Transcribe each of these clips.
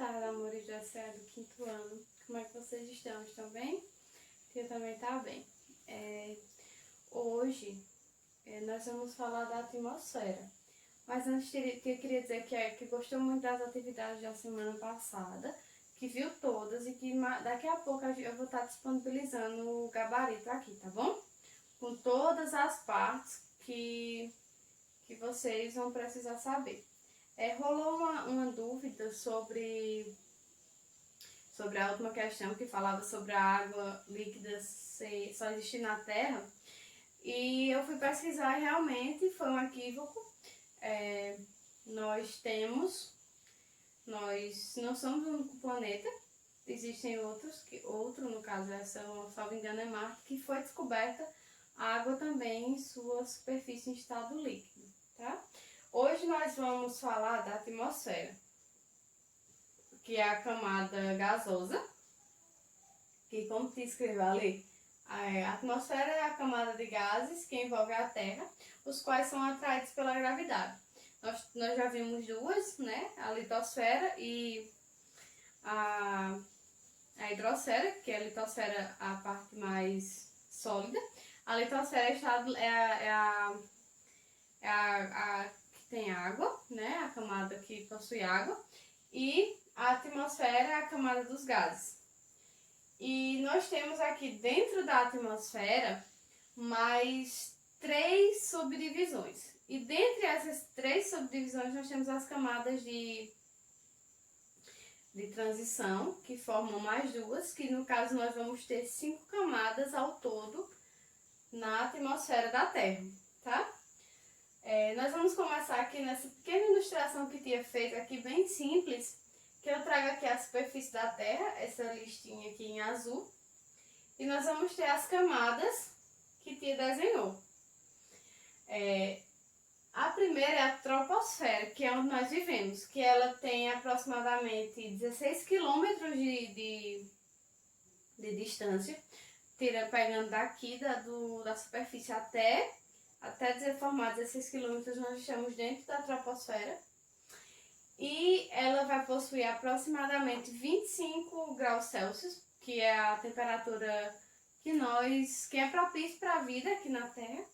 tarde, amores da SEA do quinto ano. Como é que vocês estão? Estão bem? Eu também tá bem. Hoje nós vamos falar da atmosfera. Mas antes eu queria dizer que gostou muito das atividades da semana passada, que viu todas e que daqui a pouco eu vou estar disponibilizando o gabarito aqui, tá bom? Com todas as partes que vocês vão precisar saber. Rolou uma dúvida sobre a última questão que falava sobre a água líquida só existir na Terra. E eu fui pesquisar e realmente foi um equívoco. Nós não somos o único planeta, existem outro, no caso, salvo engano, é Marte, que foi descoberta a água também em sua superfície em estado líquido, tá? Hoje nós vamos falar da atmosfera, que é a camada gasosa, que como te escreveu ali, a atmosfera é a camada de gases que envolve a Terra, os quais são atraídos pela gravidade. Nós já vimos duas, né? A litosfera e a hidrosfera, que é a litosfera a parte mais sólida. A litosfera é a que tem água, né? A camada que possui água. E a atmosfera é a camada dos gases. E nós temos aqui dentro da atmosfera mais 3 subdivisões. E dentre essas 3 subdivisões nós temos as camadas de transição, que formam mais duas, que no caso nós vamos ter 5 camadas ao todo na atmosfera da Terra, tá? Nós vamos começar aqui nessa pequena ilustração que tinha feito aqui, bem simples, que eu trago aqui a superfície da Terra, essa listinha aqui em azul, e nós vamos ter as camadas que Tia desenhou. A primeira é a troposfera, que é onde nós vivemos, que ela tem aproximadamente 16 quilômetros de distância, pegando daqui da superfície até formar 16 quilômetros, nós estamos dentro da troposfera. E ela vai possuir aproximadamente 25 graus Celsius, que é a temperatura que é propícia para a vida aqui na Terra,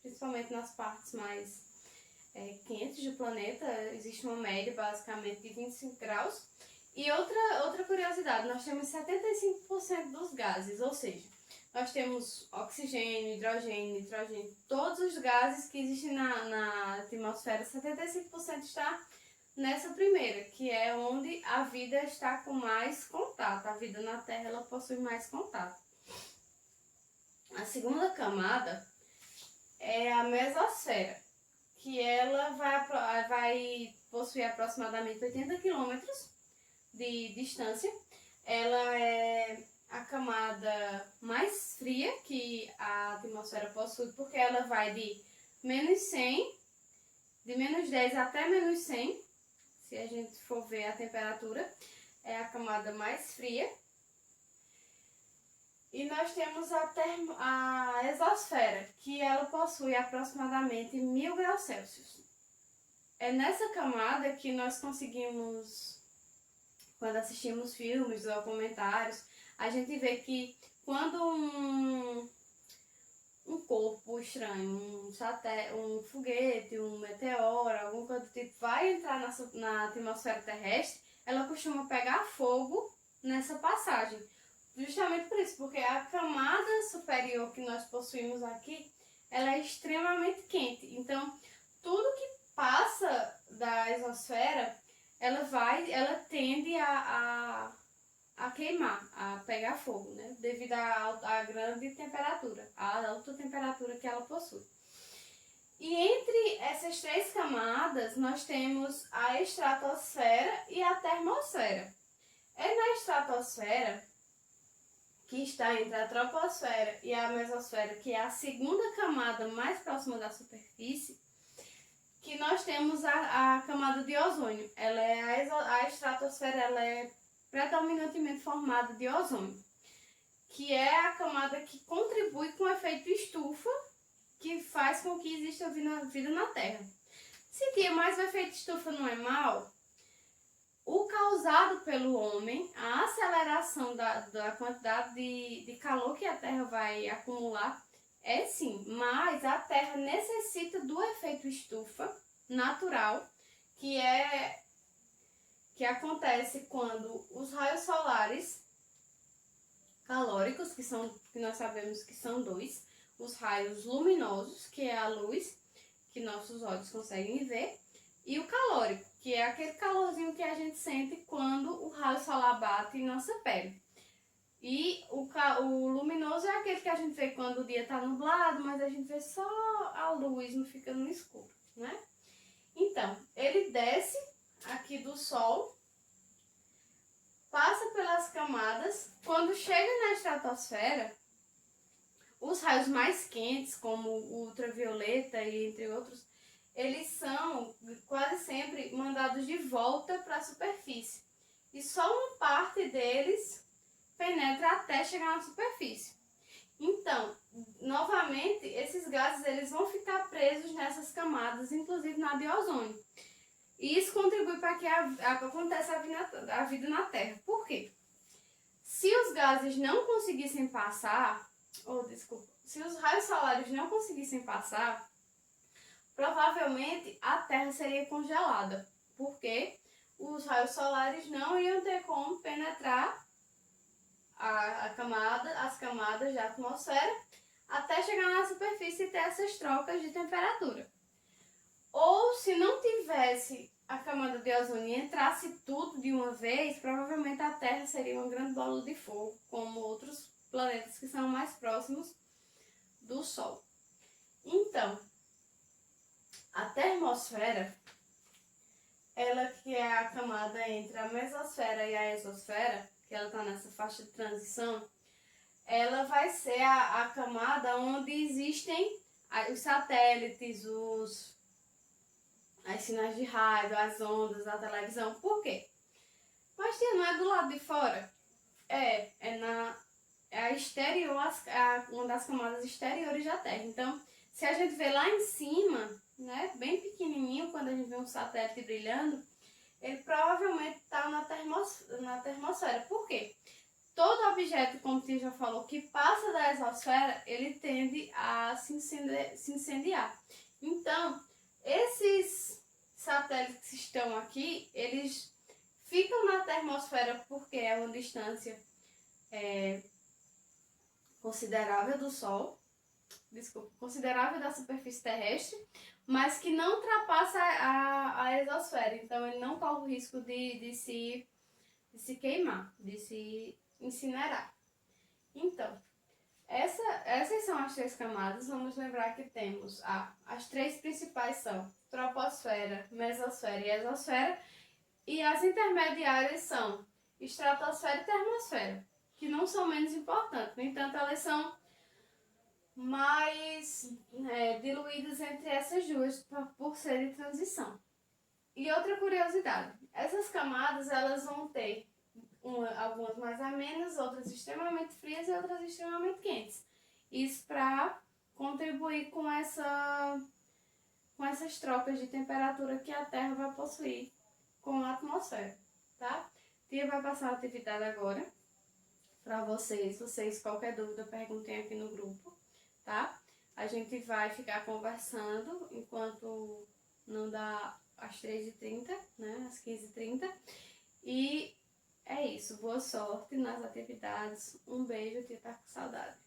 principalmente nas partes mais quentes do planeta. Existe uma média basicamente de 25 graus. E outra curiosidade, nós temos 75% dos gases, ou seja, nós temos oxigênio, hidrogênio, nitrogênio, todos os gases que existem na atmosfera, 75% está nessa primeira, que é onde a vida está com mais contato. A vida na Terra ela possui mais contato. A segunda camada é a mesosfera, que ela vai possuir aproximadamente 80 quilômetros de distância. Ela é a camada mais fria que a atmosfera possui, porque ela vai de menos 10 até menos 100. Se a gente for ver a temperatura, é a camada mais fria. E nós temos a exosfera, que ela possui aproximadamente 1000 graus Celsius. É nessa camada que nós conseguimos, quando assistimos filmes, documentários, a gente vê que quando um corpo estranho, um foguete, um meteoro, alguma coisa do tipo, vai entrar na atmosfera terrestre, ela costuma pegar fogo nessa passagem. Justamente por isso, porque a camada superior que nós possuímos aqui, ela é extremamente quente. Então, tudo que passa da exosfera, ela tende a queimar, a pegar fogo, né? Devido à grande temperatura, à alta temperatura que ela possui. E entre essas 3 camadas, nós temos a estratosfera e a termosfera. É na estratosfera, que está entre a troposfera e a mesosfera, que é a segunda camada mais próxima da superfície, que nós temos a camada de ozônio. A estratosfera ela é predominantemente formada de ozônio, que é a camada que contribui com o efeito estufa, que faz com que exista vida na Terra. Se Tia, mas o efeito estufa não é mau? o causado pelo homem, a aceleração da quantidade de calor que a Terra vai acumular, é sim, mas a Terra necessita do efeito estufa natural, que acontece quando os raios solares calóricos, que nós sabemos que são dois, os raios luminosos, que é a luz que nossos olhos conseguem ver, e o calórico, que é aquele calorzinho que a gente sente quando o raio solar bate em nossa pele. E o luminoso é aquele que a gente vê quando o dia está nublado, mas a gente vê só a luz, não fica no escuro, né? Então, ele desce aqui do Sol, passa pelas camadas, quando chega na estratosfera, os raios mais quentes, como o ultravioleta e entre outros, eles são quase sempre mandados de volta para a superfície. E só uma parte deles penetra até chegar na superfície. Então, novamente, esses gases eles vão ficar presos nessas camadas, inclusive na de ozônio. E isso contribui para que aconteça a vida na Terra. Por quê? Se os gases não conseguissem passar, se os raios solares não conseguissem passar, provavelmente a Terra seria congelada, porque os raios solares não iam ter como penetrar as camadas da atmosfera até chegar na superfície e ter essas trocas de temperatura. Ou se não tivesse a camada de ozônio e entrasse tudo de uma vez, provavelmente a Terra seria uma grande bola de fogo, como outros planetas que são mais próximos do Sol. Então, a termosfera, ela que é a camada entre a mesosfera e a exosfera, que ela está nessa faixa de transição, ela vai ser a camada onde existem os satélites, as sinais de rádio, as ondas, a televisão. Por quê? Mas não é do lado de fora? É a exterior, uma das camadas exteriores da Terra. Então, se a gente vê lá em cima, né, bem pequenininho, quando a gente vê um satélite brilhando, ele provavelmente está na termosfera. Por quê? Todo objeto, como o Tia já falou, que passa da exosfera, ele tende a se incendiar. Então, esses satélites que estão aqui, eles ficam na termosfera porque é uma distância considerável do Sol, considerável da superfície terrestre, mas que não ultrapassa a exosfera. Então, ele não corre o risco de se queimar, de se incinerar. Então, essas são as três camadas. Vamos lembrar que temos as três principais são troposfera, mesosfera e exosfera, e as intermediárias são estratosfera e termosfera, que não são menos importantes. No entanto, elas são mais diluídas entre essas duas por ser de transição. E outra curiosidade, essas camadas elas vão ter algumas mais amenas, outras extremamente frias e outras extremamente quentes. Isso para contribuir com essas trocas de temperatura que a Terra vai possuir com a atmosfera, tá? Tia vai passar a atividade agora para vocês. Qualquer dúvida, perguntem aqui no grupo, tá? A gente vai ficar conversando enquanto não dá às 3h30, né? Às 15h30. E é isso. Boa sorte nas atividades. Um beijo, tia tá com saudade.